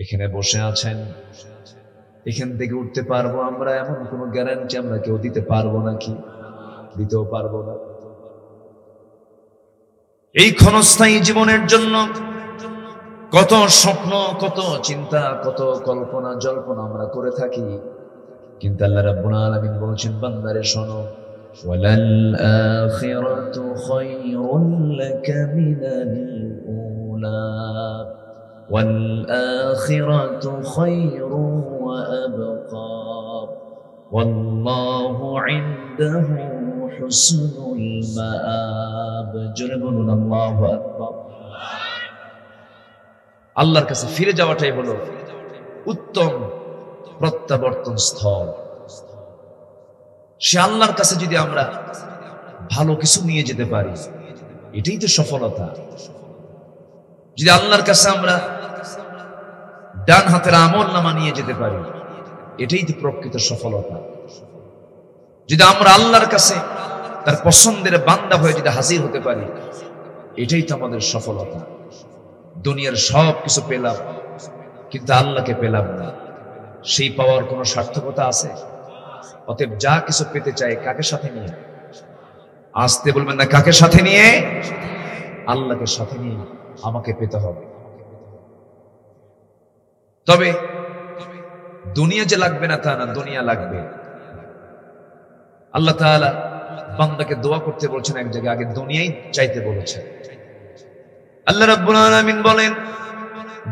এখানে বসে আছেন, এখান থেকে উঠতে পারবো আমরা এমন কোনো গ্যারান্টি আমরা কেউ দিতে পারবো নাকি? দিতেও পারবো না। এই ক্ষণস্থায়ী জীবনের জন্য কত স্বপ্ন, কত চিন্তা, কত কল্পনা জল্পনা আমরা করে থাকি, কিন্তু আল্লাহ রাব্বুল আলামিন বলছেন, বান্দারে শোনো, ওয়ালাল আখিরাতু খায়রুন লাকা মিনাল উলা ওয়াল আখিরাতু খায়রু ওয়া আবকা ওয়াল্লাহু ইনদাহু হুসনুল মাআব। জোরে বলুন আল্লাহু আকবার। আল্লাহর কাছে ফিরে যাওয়াটাই হলো উত্তম প্রত্যাবর্তন স্থল। সে আল্লাহর কাছে যদি আমরা ভালো কিছু নিয়ে যেতে পারি, এটাই তো সফলতা। যদি আল্লাহর কাছে আমরা ডান হাতের আমলনামা নিয়ে যেতে পারি, এটাই তো প্রকৃত সফলতা। যদি আমরা আল্লাহর কাছে তার পছন্দের বান্দা হয়ে যদি হাজির হতে পারি, এটাই তো আমাদের সফলতা। দুনিয়ার সব কিছু পেলাম, কিন্তু আল্লাহকে পেলাম না, সেই পাওয়ার কোনো সার্থকতা আছে? অতএব যা কিছু পেতে চাই কাকে সাথে নিয়ে? আসতে বলবেন না, কাকে সাথে নিয়ে? আল্লাহকে সাথে নিয়ে আমাকে পেতে হবে। তবে দুনিয়া যে লাগবে না তা না, দুনিয়া লাগবে। আল্লাহ তাআলা বান্দাকে দোয়া করতে বলছেন এক জায়গায়, আগে দুনিয়াই চাইতে বলেছেন। আল্লাহ রাব্বুল আলামিন বলেন,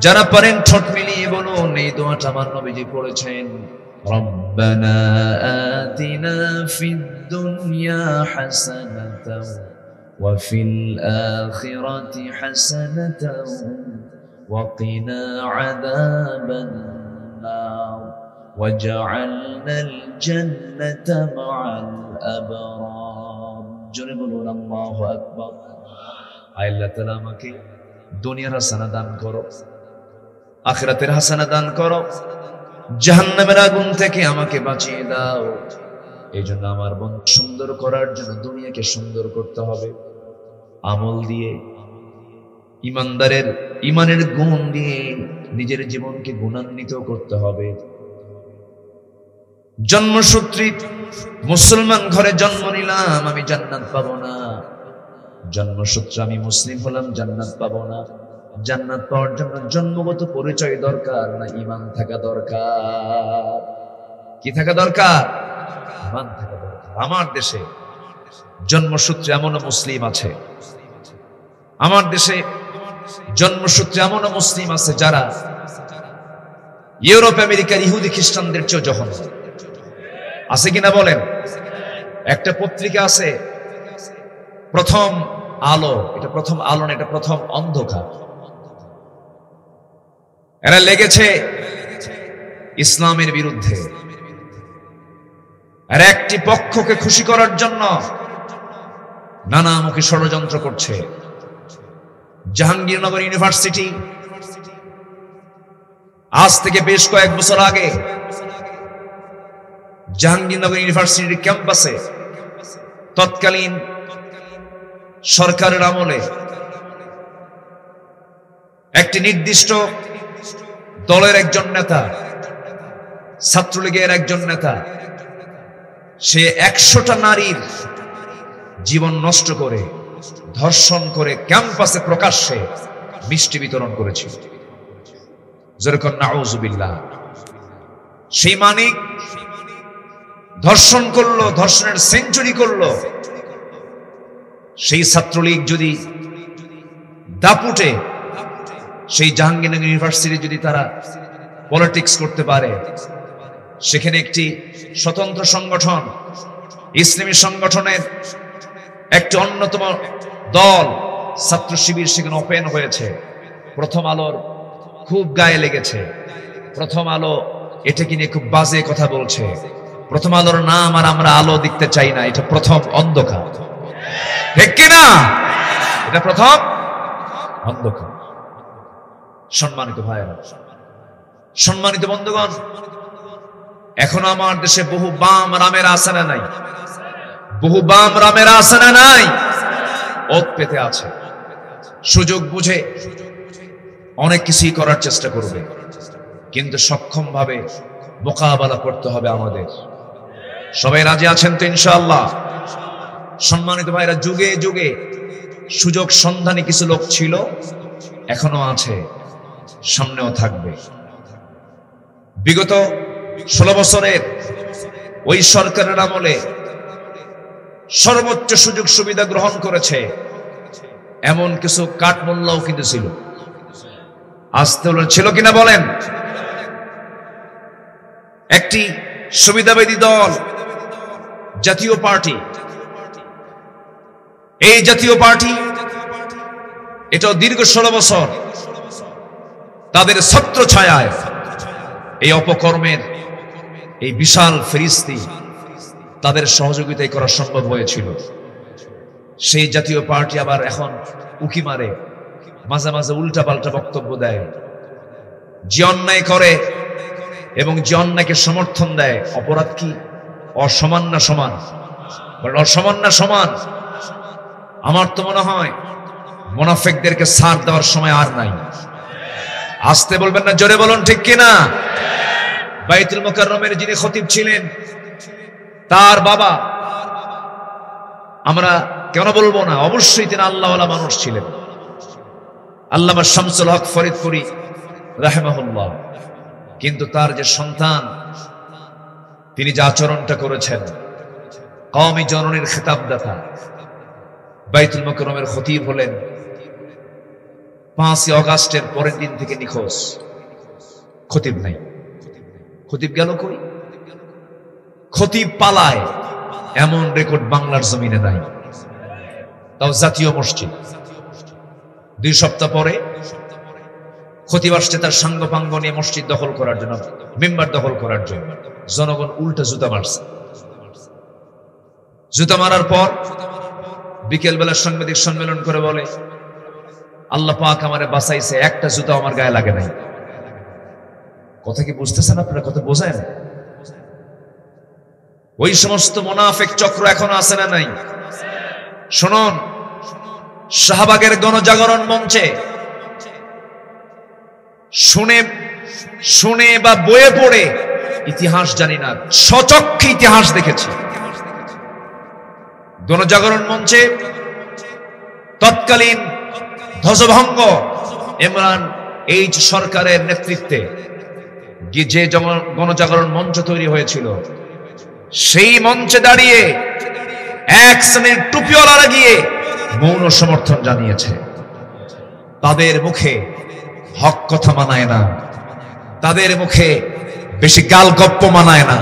যারা পারেন ঠোঁট মিলিয়ে বলুন এই দোয়াটা আমার নবীজি পড়েছেন, রব্বানা আতিনা ফিদ দুনিয়া হাসানাতাও ওয়া ফিল আখিরাতি হাসানাতাও ওয়া কিনা আযাবান নার ওয়াজআলনাল জান্নাতা মাআল আবরার। জোরে বলুন আল্লাহু আকবার। আল্লাহ তাআলা আমাকে দুনিয়ার হাসানা দান করো, আখিরাতের হাসানা দান করো, জাহান্নামের আগুন থেকে আমাকে বাঁচিয়ে দাও। এই জন্য আমার মন সুন্দর করার জন্য দুনিয়াকে সুন্দর করতে হবে, আমল দিয়ে, ইমানদারের ইমানের গুণ দিয়ে নিজের জীবনকে গুণান্বিত করতে হবে। জন্মসূত্রে মুসলমান ঘরে জন্ম নিলাম, আমি জান্নাত পাবো না। জন্মসূত্রে আমি মুসলিম হলাম, জান্নাত পাবো না। জান্নাত পাওয়ার জন্য জন্মগত পরিচয় দরকার না ঈমান থাকা দরকার? কি থাকা দরকার? ঈমান থাকা দরকার। আমার দেশে জন্মসূত্রে এমনও মুসলিম আছে, আমার দেশে জন্মসূত্রে এমনও মুসলিম আছে যারা ইউরোপ আমেরিকার ইহুদি খ্রিস্টানদের চেয়েও জঘন্য। আছে কিনা বলেন? একটা পত্রিকা আছে, প্রথম আলো। এটা প্রথম আলো না, এটা প্রথম অন্ধকার। এরা লেগেছে ইসলামের বিরুদ্ধে, আর একটি পক্ষকে খুশি করার জন্য নানামুখী ষড়যন্ত্র করছে। জাহাঙ্গীরনগর ইউনিভার্সিটি আজ থেকে বেশ কয়েক বছর আগে জাহাঙ্গীরনগর ইউনিভার্সিটির ক্যাম্পাসে তৎকালীন সরকারের আমলে একটি নির্দিষ্ট দলের একজন নেতা, ছাত্রলীগের একজন নেতা, সে 100টা নারীর জীবন নষ্ট করে, ধর্ষণ করে ক্যাম্পাসে প্রকাশ্যে মিষ্টি বিতরণ করেছিল। যেরকম নাউজুবিল্লাহ। সেই মানিক ধর্ষণ করলো, ধর্ষণের সেঞ্চুরি করলো। সেই ছাত্রলীগ যদি দাপুটে সেই জাহাঙ্গীরনগর ইউনিভার্সিটি যদি তারা পলিটিক্স করতে পারে, সেখানে একটি স্বতন্ত্র সংগঠন, ইসলামী সংগঠনের একটি অন্যতম দল ছাত্র শিবির সেখানে ওপেন হয়েছে। প্রথম আলোর খুব গায়ে লেগেছে। প্রথম আলো এটাকে নিয়ে খুব বাজে কথা বলছে। প্রথম আলোর নাম আর আমরা আলো দেখতে চাই না, এটা প্রথম অন্ধকার। ঠিক কিনা? এটা প্রথম অন্ধকার। সম্মানিত ভাইয়েরা, সম্মানিত বন্ধুগণ, এখনো আমার দেশে বহু বাম রামের আসানা নাই, বহু বাম রামের আসানা নাই, ওত পেতে আছে। সুযোগ বুঝে অনেক কিছুই করার চেষ্টা করবে। কিন্তু সক্ষমভাবে মোকাবেলা করতে হবে আমাদের। সবাই রাজি আছেন তো ইনশাআল্লাহ? সম্মানিত ভাইরা, যুগে যুগে সুযোগ সন্ধানী কিছু লোক ছিল, এখনো আছে, সামনেও থাকবে। বিগত 16 বছরের ওই সরকারের আমলে সর্বোচ্চ সুযোগ সুবিধা গ্রহণ করেছে এমন কিছু কাঠমোল্লাও কিন্তু ছিল। আসতে ছিল কিনা বলেন? একটি সুবিধাবাদী দল জাতীয় পার্টি, এই জাতীয় পার্টি এটাও দীর্ঘ 16 বছর তাদের ছত্র ছায়ায় এই অপকর্মের এই বিশাল ফেরিস্তি তাদের সহযোগিতায় করা সম্ভব হয়েছিল। সেই জাতীয় পার্টি আবার এখন উকি মারে, মাঝে মাঝে উল্টা পাল্টা বক্তব্য দেয়, যে অন্যায় করে এবং যে অন্যায়কে সমর্থন দেয়, অপরাধ কি অসমান না সমান? অসমান না সমান? আমার তো মনে হয় মুনাফিকদেরকে ছাড় দেওয়ার সময় আর নাই। আসতে বলবেন না, জোরে বলুন ঠিক কিনা? বাইতুল মুকাররমের যিনি খতিব ছিলেন, তার বাবা, আমরা কেন বলবো না, অবশ্যই তিনি আল্লাহওয়ালা মানুষ ছিলেন, আল্লামা শামসুল হক ফরিদপুরি রাহিমাহুল্লাহ। কিন্তু তার যে সন্তান, তিনি যে আচরণটা করেছেন, কওমি জননীর খেতাবদাতা, বাইতুল মুকাররমের খতিব হলেন, 5 আগস্টের পরের দিন থেকে নিখোঁজ, খতিব নাই। খতিব গেল কই? খতিব পালায়, এমন রেকর্ড বাংলার জমিনে নাই, তাও জাতীয় মসজিদ। 2 সপ্তাহ পরে খতিব আসছে তার সাঙ্গপাঙ্গ নিয়ে মসজিদ দখল করার জন্য, মেম্বার দখল করার জন্য। জনগণ উল্টা জুতা মারছে। জুতা মারার পর বিকেল বেলা সাংবাদিক সম্মেলন করে বলে, আল্লাহ পাক আমারে বাঁচাইছে, একটা জুতা আমার গায়ে লাগে নাই। কথা কি বুঝতেছেন আপনারা? কথা বোঝেন? ওই সমস্ত মুনাফিক চক্র এখনো আছে না নাই? শুনুন, শাহবাগের গণজাগরণ মঞ্চে শুনে বা বইয়ে পড়ে ইতিহাস জানি না, স্বচক্ষে ইতিহাস দেখেছি। গণজাগরণ মঞ্চে তৎকালীন ধ্বজভঙ্গ ইমরান এইচ সরকারের নেতৃত্বে যে গণজাগরণ মঞ্চ তৈরি হয়েছিল, সেই মঞ্চে দাঁড়িয়ে এক শ্রেণীর টুপিওয়ালারা গিয়ে মৌন সমর্থন জানিয়েছে। তাদের মুখে হক কথা মানায় না, তাদের মুখে বেশি গালগপ্প মানায় না,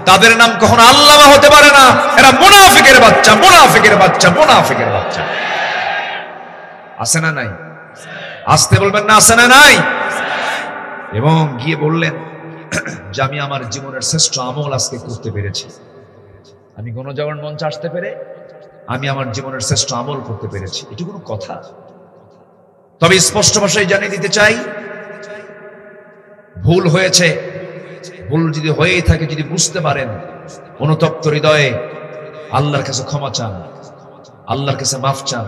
তাদের নাম কখনো আল্লামা হতে পারে না। এরা মুনাফিকের বাচ্চা, মুনাফিকের বাচ্চা, মুনাফিকের বাচ্চা। আছে না নাই? আসতে বলবেন না, আছে না নাই? এবং গিয়ে বললেন যে আমি আমার জীবনের শ্রেষ্ঠ আমল আজকে করতে পেরেছি। আমি গণজাগরণ মঞ্চে আসতে পেরে আমি আমার জীবনের শ্রেষ্ঠ আমল করতে পেরেছি। এটা কোনো কথা? তবে স্পষ্ট ভাষায় জানিয়ে দিতে চাই, ভুল হয়েছে, ভুল যদি হয়েই থাকে, যদি বুঝতে পারেন, অনুতপ্ত হৃদয়ে আল্লাহর কাছে ক্ষমা চান, আল্লাহর কাছে মাফ চান,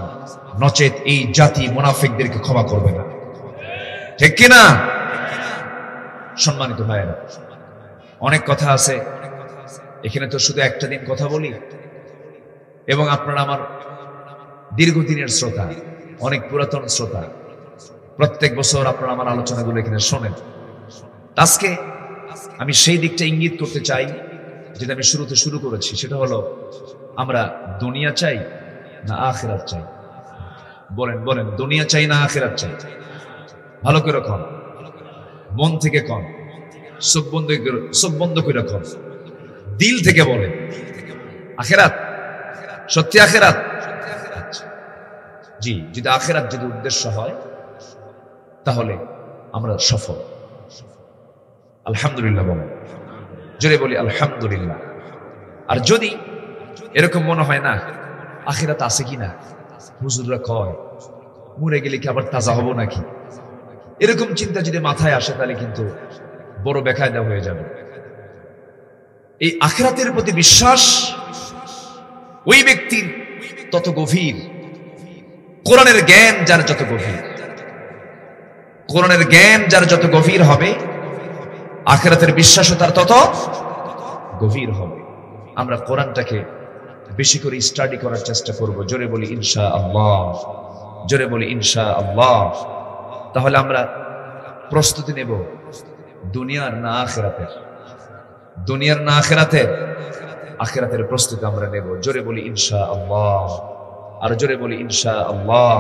নচেত এই জাতি মুনাফিকদেরকে ক্ষমা করবে না। ঠিক কিনা? সম্মানিত ভাইয়েরা, অনেক কথা আছে এখানে, তো শুধু একটা দিন কথা বলি। এবং আপনারা আমার দীর্ঘদিনের শ্রোতা, অনেক পুরাতন শ্রোতা, প্রত্যেক বছর আপনারা আমার আলোচনাগুলো এখানে শোনেন। আজকে আমি সেই দিকটা ইঙ্গিত করতে চাই যেটা আমি শুরুতে শুরু করেছি। সেটা হলো, আমরা দুনিয়া চাই না আখিরাত চাই? বলেন বলেন, দুনিয়া চাই না আখিরাত চাই? ভালো করে কন, মন থেকে কন, চোখ বন্ধ করে কন, দিল থেকে বলেন। আখিরাত, সত্যি আখিরাত? জি, যদি আখিরাত যদি উদ্দেশ্য হয় তাহলে আমরা সফল। আলহামদুলিল্লাহ বলেন, জোরে বলি আলহামদুলিল্লাহ। আর যদি এরকম মনে হয় না আখিরাত আছে কিনা, হুজুররা কয় মরে গেলে কি আবার তাজা হবো নাকি, এরকম চিন্তা যদি মাথায় আসে, তাহলে কিন্তু বড় বেকায়দা হয়ে যাবে। এই আখিরাতের প্রতি বিশ্বাস ওই ব্যক্তির তত গভীর, কোরআনের জ্ঞান যার যত গভীর, কোরআনের জ্ঞান যার যত গভীর হবে, আখিরাতের বিশ্বাসও তার তত গভীর হবে। আমরা কোরআনটাকে বেশি করে স্টাডি করার চেষ্টা করব। জোরে বলি ইনশাআল্লাহ, জোরে বলি ইনশাআল্লাহ। তাহলে আমরা প্রস্তুতি নেব দুনিয়ার না আখিরাতের, দুনিয়ার না আখিরাতের, আখিরাতের প্রস্তুতি আমরা নেব। জোরে বলি ইনশাআল্লাহ, আর জোরে বলি ইনশাআল্লাহ।